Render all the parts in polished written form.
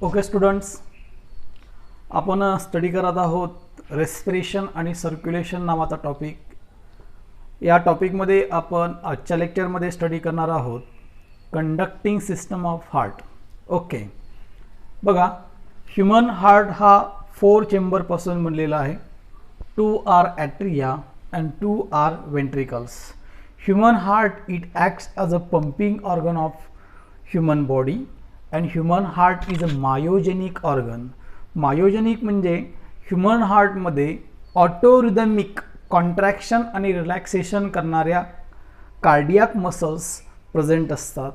Okay students, आपण study करत आहोत रेस्पिरेशन आणि सर्क्युलेशन नावाचा टॉपिक. या टॉपिकमध्ये आपण आजच्या लेक्चरमध्ये स्टडी करणार आहोत conducting system of heart. Okay, बघा, ह्युमन हार्ट हा 4 चेंबरपासून बनलेला आहे. 2 are atria and 2 are ventricles. Human heart it acts as a pumping organ of human body and human heart is a myogenic organ. myogenic म्हणजे human हार्टमध्ये autorhythmic contraction आणि relaxation करणाऱ्या cardiac muscles present असतात.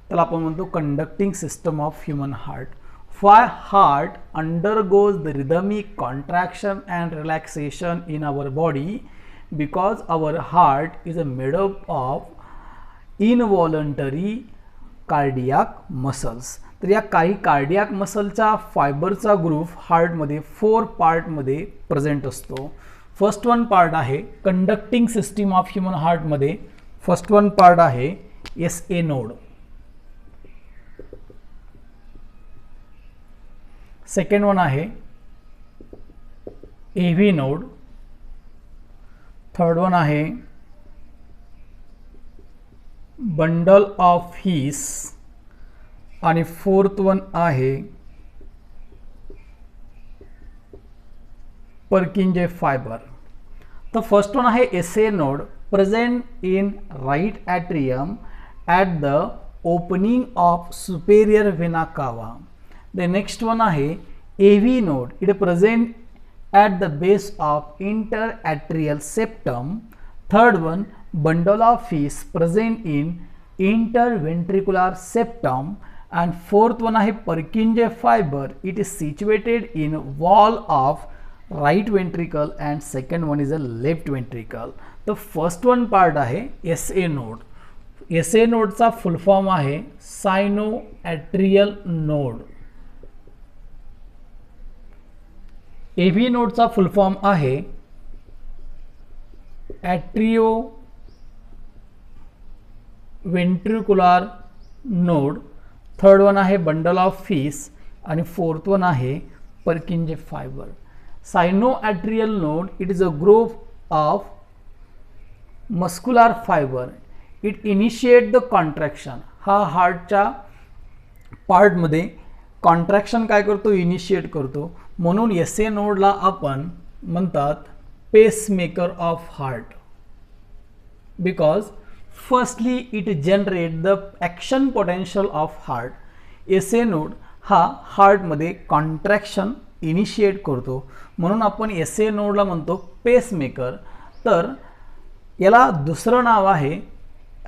त्याला आपण म्हणतो conducting system of human heart. Why heart undergoes the rhythmic contraction and relaxation in our body? Because our heart is made up of involuntary cardiac muscles. तर या काही cardiac मसलच्या फायबरचा ग्रुप हार्टमध्ये 4 पार्टमध्ये प्रेझेंट असतो. फर्स्ट वन पार्ट आहे conducting system of human हार्टमध्ये. फर्स्ट वन पार्ट आहे SA नोड. सेकंड वन आहे AV नोड. थर्ड वन आहे बंडल ऑफ हीस आणि फोर्थ वन आहे पर्किंजे फायबर. तर फर्स्ट वन आहे SA node present in right atrium at the opening of superior vena cava. The next one आहे AV node. It present at the base of inter atrial septum. Third one bundle of His present in interventricular septum, and fourth one आहे Purkinje fiber. It is situated in wall of right ventricle and second one is a left ventricle. The first one part आहे SA node. SA node चा full form आहे sinoatrial node. AV node चा full form आहे atrioventricular node. Third one आहे bundle of His आणि fourth one आहे Purkinje fibre. Sinoatrial node it is a group of muscular fibre. It initiate the contraction. हा हार्टच्या पार्टमध्ये contraction काय करतो, initiate करतो. म्हणून SA नोडला आपण म्हणतात pacemaker of heart. Because firstly it generate the action potential of heart. SA node हा हार्टमध्ये contraction initiate करतो, म्हणून आपण SA नोडला म्हणतो पेसमेकर. तर याला दुसरं नाव आहे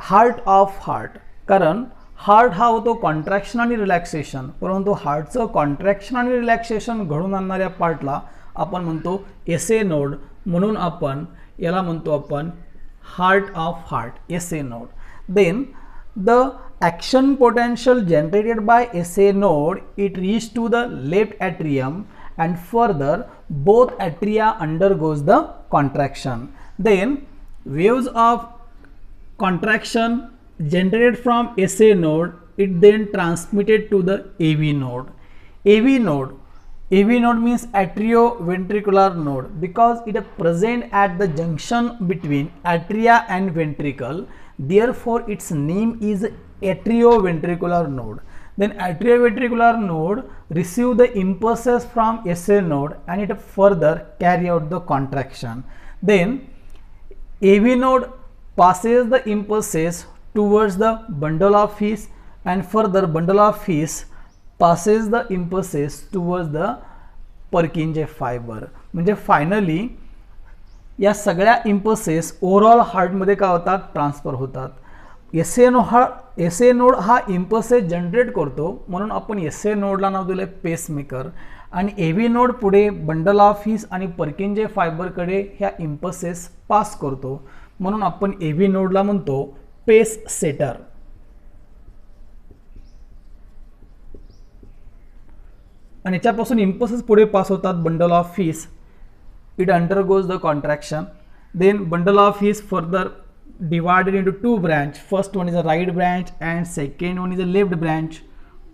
हार्ट ऑफ हार्ट, कारण हार्ट हा होतो कॉन्ट्रॅक्शन आणि रिलॅक्सेशन, परंतु हार्टचं कॉन्ट्रॅक्शन आणि रिलॅक्सेशन घडून आणणाऱ्या पार्टला आपण म्हणतो SA नोड. म्हणून आपण याला म्हणतो आपण heart of heart, SA node. Then the action potential generated by SA node it reaches to the left atrium and further both atria undergoes the contraction. Then waves of contraction generated from SA node it then transmitted to the AV node. AV node means atrioventricular node because it is present at the junction between atria and ventricle. Therefore, its name is atrioventricular node. Then atrioventricular node receive the impulses from SA node and it further carry out the contraction. Then AV node passes the impulses towards the bundle of His and further bundle of His passes the impulses towards the Purkinje fiber. म्हणजे finally या सगळ्या impulses overall हार्टमध्ये काय होतात, transfer होतात. SA node हा impulses generate करतो, म्हणून आपण SA नोडला नाव दिलं पेसमेकर. आणि AV नोड पुढे बंडल ऑफ हीस आणि पर्किंजे फायबरकडे ह्या impulses पास करतो, म्हणून आपण AV नोडला म्हणतो पेस सेटर. आणि याच्यापासून impulses पुढे पास होतात bundle of His. It undergoes the contraction. Then bundle of His further divided into 2 branch. First one is a right branch and second one is a left branch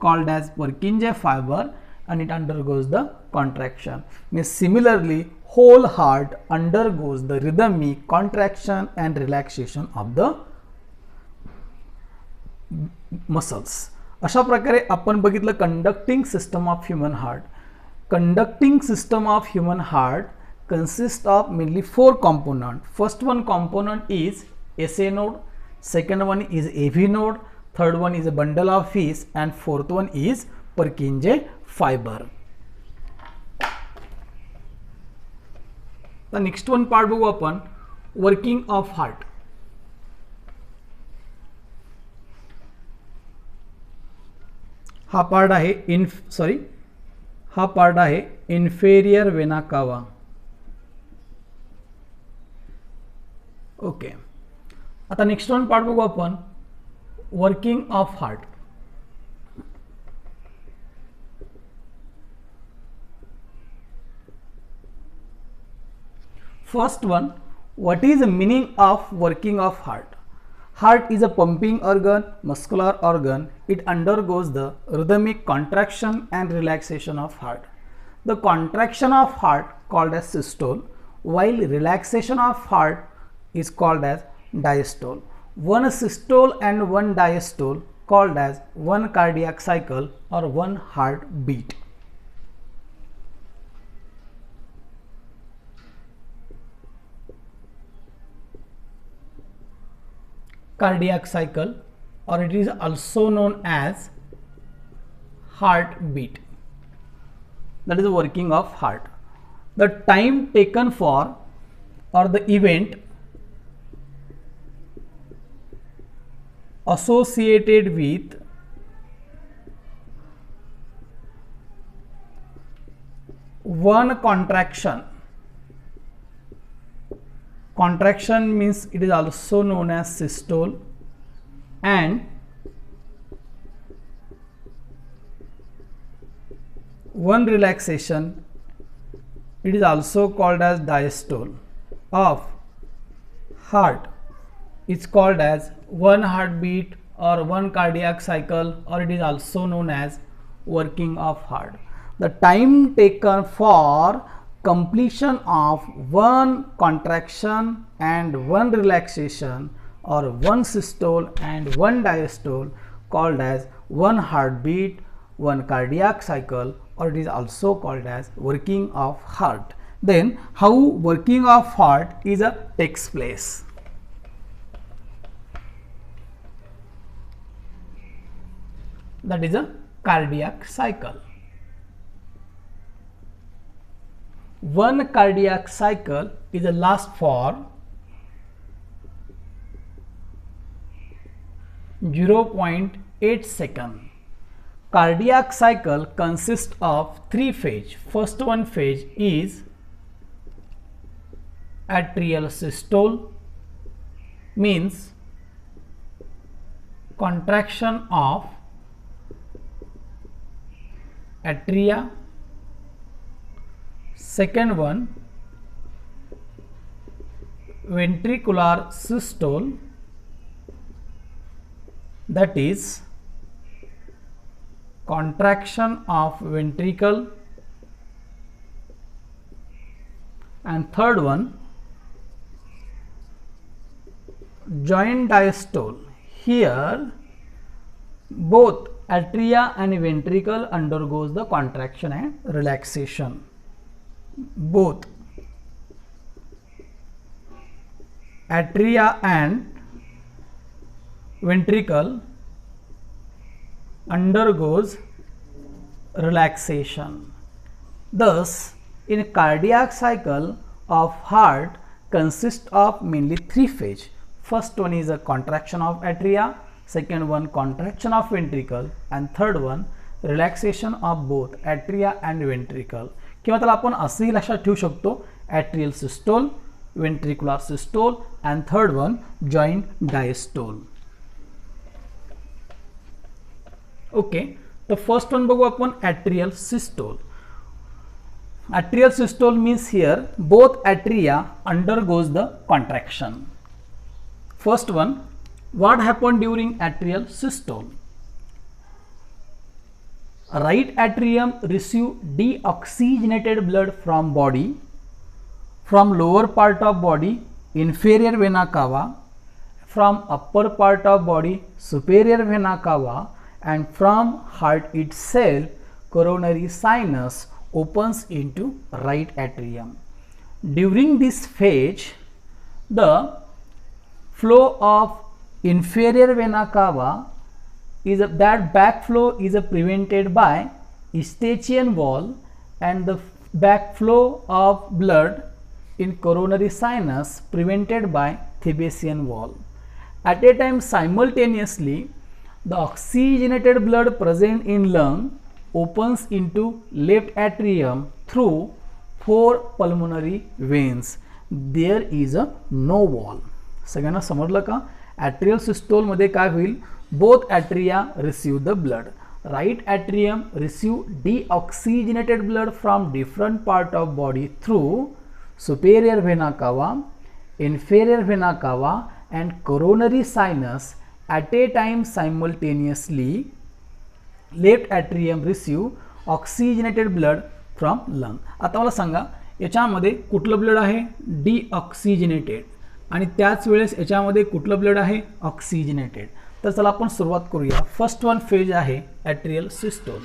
called as Purkinje fiber. and it undergoes the contraction. Means similarly, whole heart undergoes the rhythmic contraction and relaxation of the muscles. अशा प्रकारे आपण बघितलं conducting system of human heart. Conducting system of human heart consists of mainly 4 components. First one component is SA node, second one is AV node, third one is a bundle of fish, and fourth one is Purkinje fiber. The next one part बघू आपण working of heart. हा part आहे inferior vena cava. Okay, आता next one part बघू आपण working of heart. First one, what is the meaning of working of heart? Heart is a pumping organ, muscular organ. It undergoes the rhythmic contraction and relaxation of heart. The contraction of heart called as systole, while relaxation of heart is called as diastole. One systole and one diastole called as one cardiac cycle or one heartbeat. Cardiac cycle, or it is also known as heartbeat. That is the working of heart. The time taken for or the event associated with one contraction. Contraction means it is also known as systole, and one relaxation, it is also called as diastole of heart. It's called as one heartbeat or one cardiac cycle, or it is also known as working of heart. The time taken for completion of one contraction and one relaxation, or one systole and one diastole, called as one heartbeat, one cardiac cycle, or it is also called as working of heart. Then how working of heart takes place? That is a cardiac cycle. One cardiac cycle is a last for 0.8 seconds. Cardiac cycle consists of 3 phases. First one phase is atrial systole, means contraction of atria. Second one, ventricular systole, that is contraction of ventricle. And third one, joint diastole. Here both atria and ventricle undergoes the contraction and relaxation. Both atria and ventricle undergoes relaxation. Thus, in cardiac cycle of heart consists of mainly 3 phases. First one is a contraction of atria, second one contraction of ventricle, and third one relaxation of both atria and ventricle. किंवा त्याला आपण असंही लक्षात ठेवू शकतो, atrial systole, ventricular systole, and third one joint diastole. Okay, तर first one बघू आपण atrial systole. Atrial systole means here both atria undergoes the contraction. First one, what happened during atrial systole? right atrium receive deoxygenated blood from body, from lower part of body inferior vena cava, from upper part of body superior vena cava, and from heart itself coronary sinus opens into right atrium. During this phase, the flow of inferior vena cava is that backflow is prevented by eustachian wall, and the backflow of blood in coronary sinus prevented by Thebesian wall. At a time simultaneously, the oxygenated blood present in lung opens into left atrium through 4 pulmonary veins. There is a no wall. सगळ्यांना समजलं का? Atrial systole मध्ये काय होईल? Both atria receive the blood. Right atrium receive deoxygenated blood from different part of body through superior vena cava, inferior vena cava, and coronary sinus. At a time simultaneously, left atrium receive oxygenated blood from lung. आता मला सांगा याच्यामध्ये कुठलं blood आहे? Deoxygenated, आणि त्याच वेळेस याच्यामध्ये कुठलं ब्लड आहे? ऑक्सिजनेटेड. तर चला आपण सुरुवात करूया. फर्स्ट वन फेज आहे atrial systole.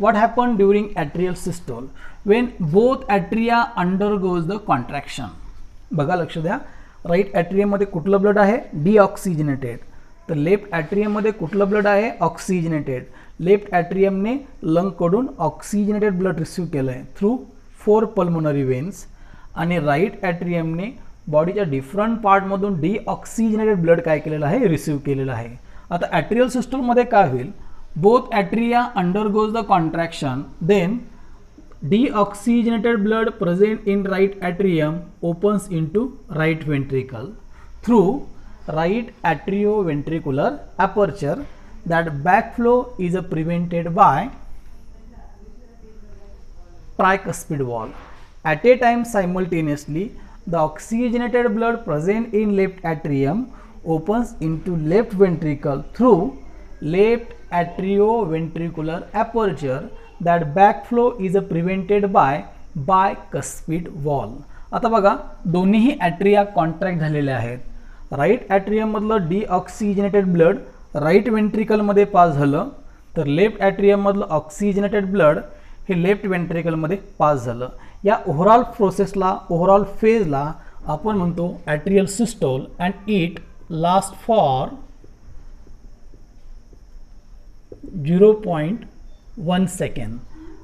What happened during atrial systole? When both atria undergoes the contraction. बघा लक्ष द्या, राईट ॲट्रियम मध्ये कुठलं ब्लड आहे? डीऑक्सिजनेटेड. तर लेफ्ट ॲट्रियम मध्ये कुठलं ब्लड आहे? ऑक्सिजनेटेड. लेफ्ट ॲट्रियमने लंगकडून ऑक्सिजनेटेड ब्लड रिसीव्ह केलं आहे थ्रू 4 पल्मोनरी वेन्स, आणि राईट ॲट्रियमने बॉडीच्या डिफरंट पार्टमधून डीऑक्सिजनेटेड ब्लड काय केलेलं आहे? रिसीव्ह केलेलं आहे. आता ॲट्रियल सिस्टममध्ये काय होईल? Both atria undergoes the contraction, then deoxygenated blood present in right atrium opens into right ventricle through right atrioventricular aperture. That backflow is prevented by tricuspid wall. At a time simultaneously, the oxygenated blood present in left atrium opens into left ventricle through left atrioventricular aperture. That backflow is prevented by bicuspid wall. आता बघा दोन्ही ॲट्रिया contract झालेले आहेत. Right atrium मधलं deoxygenated blood right ventricle मध्ये पास झालं, तर left atrium मधलं ऑक्सिजनेटेड ब्लड हे लेफ्ट वेंट्रिकल मध्ये पास झालं. या ओव्हरऑल प्रोसेसला, ओव्हरऑल फेजला आपण म्हणतो atrial systole, and it last for 0.1 second.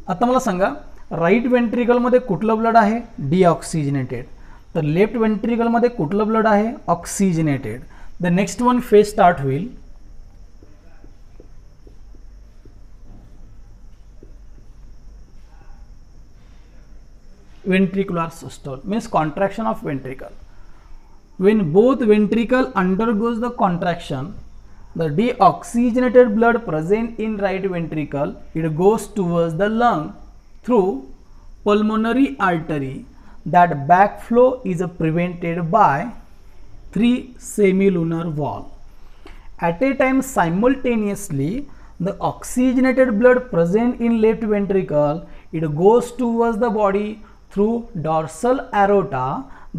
आता मला सांगा राईट वेंट्रिकल मध्ये कुठलं ब्लड आहे? डीऑक्सिजनेटेड. तर लेफ्ट वेंट्रिकल मध्ये कुठलं ब्लड आहे? Oxygenated. The next one phase start होईल. ventricular systole means contraction of ventricle. When both ventricle undergoes the contraction, the deoxygenated blood present in right ventricle, it goes towards the lung through pulmonary artery. That backflow is prevented by 3 semilunar wall. At a time simultaneously, the oxygenated blood present in left ventricle, it goes towards the body through dorsal aorta.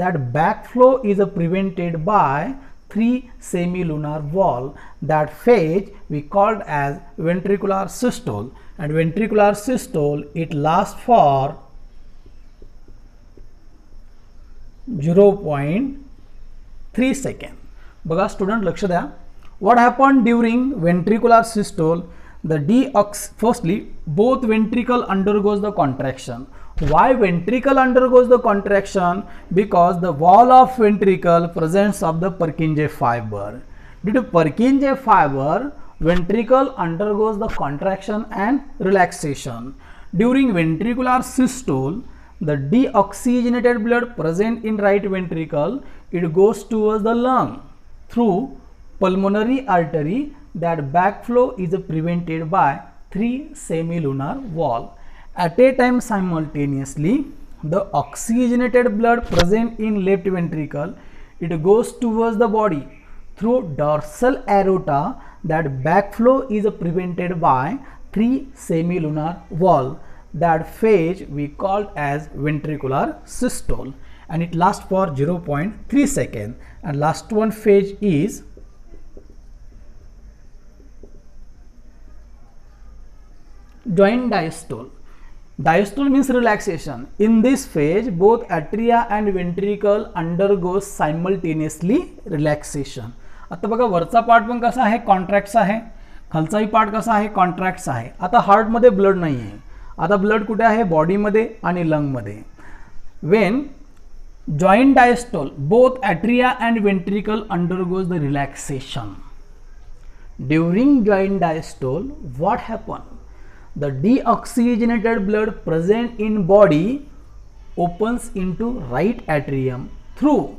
That backflow is prevented by 3 semilunar wall. That phase we called as ventricular systole, and ventricular systole it lasts for 0.3 second. बघा student लक्ष द्या. What happened during ventricular systole? Firstly, both ventricle undergoes the contraction. Why ventricle undergoes the contraction? Because the wall of ventricle presence of the Purkinje fiber. Due to Purkinje fiber, ventricle undergoes the contraction and relaxation. During ventricular systole, the deoxygenated blood present in right ventricle, it goes towards the lung through pulmonary artery. That backflow is prevented by 3 semilunar wall. At a time simultaneously, the oxygenated blood present in left ventricle, it goes towards the body through dorsal aorta. That backflow is prevented by 3 semilunar valve. That phase we called as ventricular systole, and it lasts for 0.3 seconds. And last one phase is joint diastole. Diastole means relaxation. In this phase, both atria and ventricle undergoes simultaneously relaxation. आता बघा वरचा part पण कसा आहे, contracts आहे, खालचाही part कसा आहे, contracts आहे. आता हार्टमध्ये ब्लड नाही आहे. आता ब्लड कुठे आहे, बॉडीमध्ये आणि लंगमध्ये. When joint diastole, both atria and ventricle undergoes the relaxation. During joint diastole, what happens? The deoxygenated blood present in body opens into right atrium through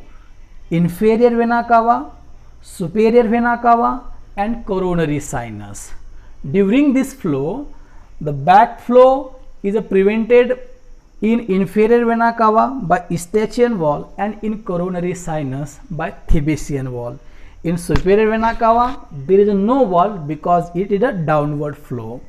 inferior vena cava, superior vena cava and coronary sinus. During this flow, the backflow is prevented in inferior vena cava by Eustachian valve and in coronary sinus by Thebesian valve. In superior vena cava, there is no valve because it is a downward flow.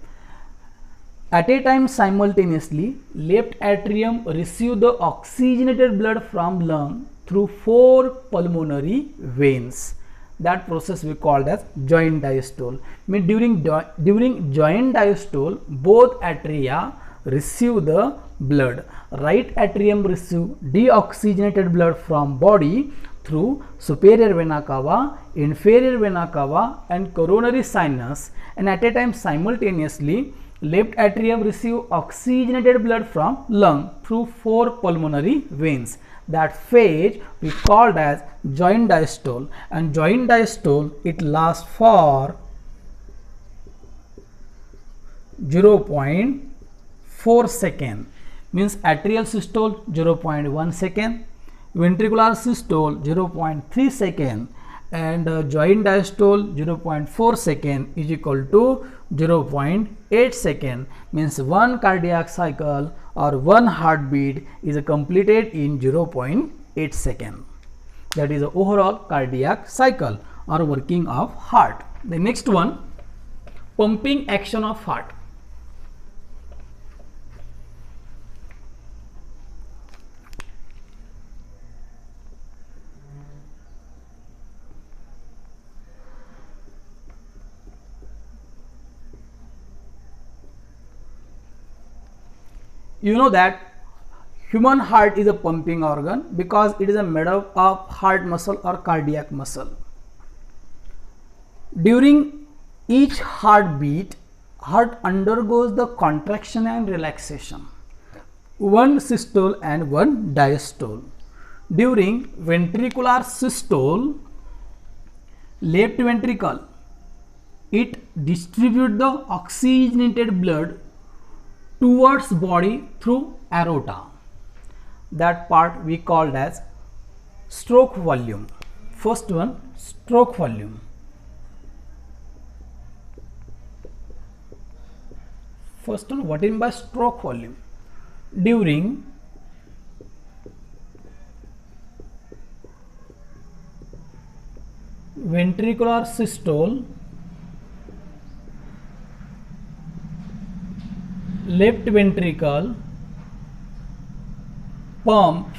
At a time simultaneously, left atrium receive the oxygenated blood from lung through 4 pulmonary veins. That process we called as joint diastole. Mean during joint diastole, both atria receive the blood. Right atrium receive deoxygenated blood from body through superior vena cava, inferior vena cava and coronary sinus, and at a time simultaneously left atrium receive oxygenated blood from lung through 4 pulmonary veins. That phase we called as joint diastole, and joint diastole it lasts for 0.4 second. Means atrial systole 0.1 second, ventricular systole 0.3 second, and joint diastole 0.4 second is equal to 0.8 second. Means one cardiac cycle or one heartbeat is completed in 0.8 second. That is the overall cardiac cycle or working of heart. The next one, pumping action of heart. You know that human heart is a pumping organ because it is made up of heart muscle or cardiac muscle. During each heartbeat, heart undergoes the contraction and relaxation, one systole and one diastole. During ventricular systole, left ventricle, it distributes the oxygenated blood towards body through aorta. That part we called as stroke volume. First one, stroke volume. First one, what is by stroke volume? During ventricular systole, left ventricle pumps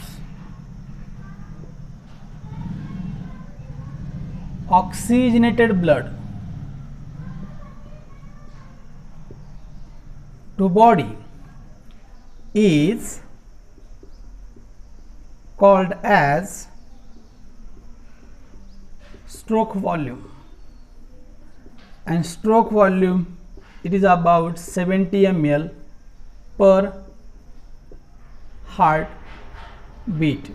oxygenated blood to body is called as stroke volume, and stroke volume it is about 70 ml per heart beat.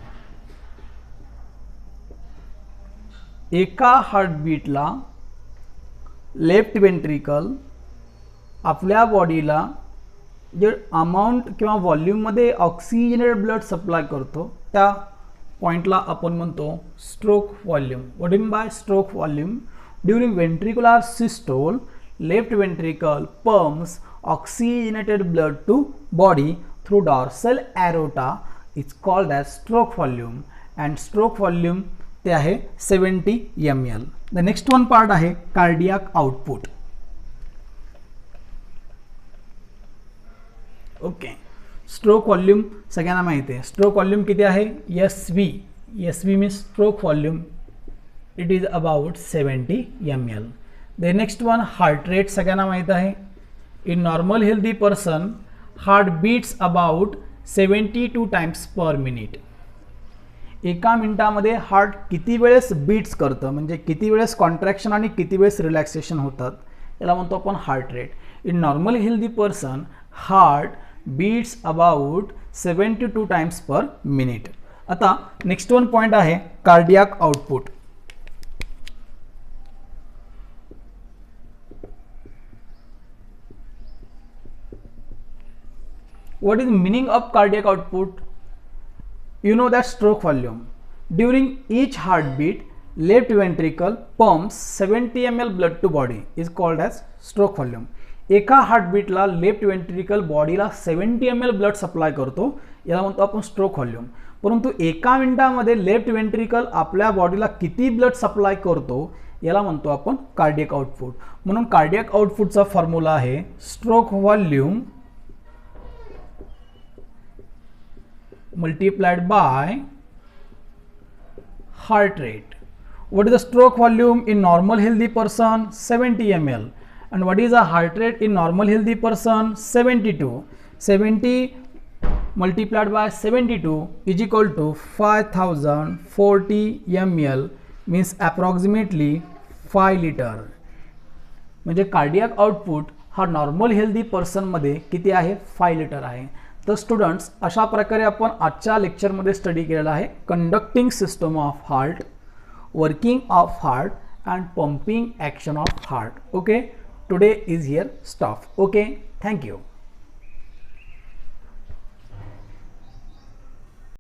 एका हार्टबीटला left ventricle आपल्या बॉडीला जे amount किंवा व्हॉल्यूममध्ये oxygenated blood supply करतो त्या पॉइंटला आपण म्हणतो stroke volume. What mean by stroke volume? During ventricular systole, left ventricle pumps oxygenated blood to body through dorsal aorta. It's called as stroke volume, and stroke volume ते आहे 70 ml. The next one part आहे cardiac output. Okay. Stroke volume सगळ्यांना माहिती आहे. Stroke volume किती आहे? S V means stroke volume. It is about 70 ml. The next one heart rate सगळ्यांना माहीत आहे. In normal healthy person heart beats about 72 times per minute. एका मिनिटामध्ये हार्ट किती वेळेस बीट्स करतं, म्हणजे किती वेळेस कॉन्ट्रॅक्शन आणि किती वेळेस रिलॅक्सेशन होतात, याला म्हणतो आपण heart rate. In normal healthy person heart beats about 72 times per minute. आता नेक्स्ट वन पॉइंट आहे cardiac output. What is the meaning of cardiac output? You know that stroke volume. During each heartbeat, left ventricle pumps 70 ml blood to body is called as stroke volume. एका हार्टबीटला left ventricle बॉडीला 70 ml blood supply करतो, याला म्हणतो आपण stroke volume. परंतु एका मिनिटामध्ये left ventricle आपल्या बॉडीला किती ब्लड सप्लाय करतो याला म्हणतो आपण कार्डियक आउटपुट. म्हणून कार्डियक आउटपुटचा फॉर्म्युला आहे stroke volume multiplied by heart rate. What is the stroke volume in normal healthy person? 70 ml. And what is the heart rate in normal healthy person? 72. 70 multiplied by 72 is equal to 5040 ml, means approximately 5 liter. म्हणजे cardiac output हा normal healthy पर्सनमध्ये किती आहे? 5 litre आहे. तर students, अशा प्रकारे आपण आजच्या लेक्चरमध्ये स्टडी केलेला आहे conducting system of heart, working of heart and pumping action of heart. Okay, today is here stop. Okay, thank you.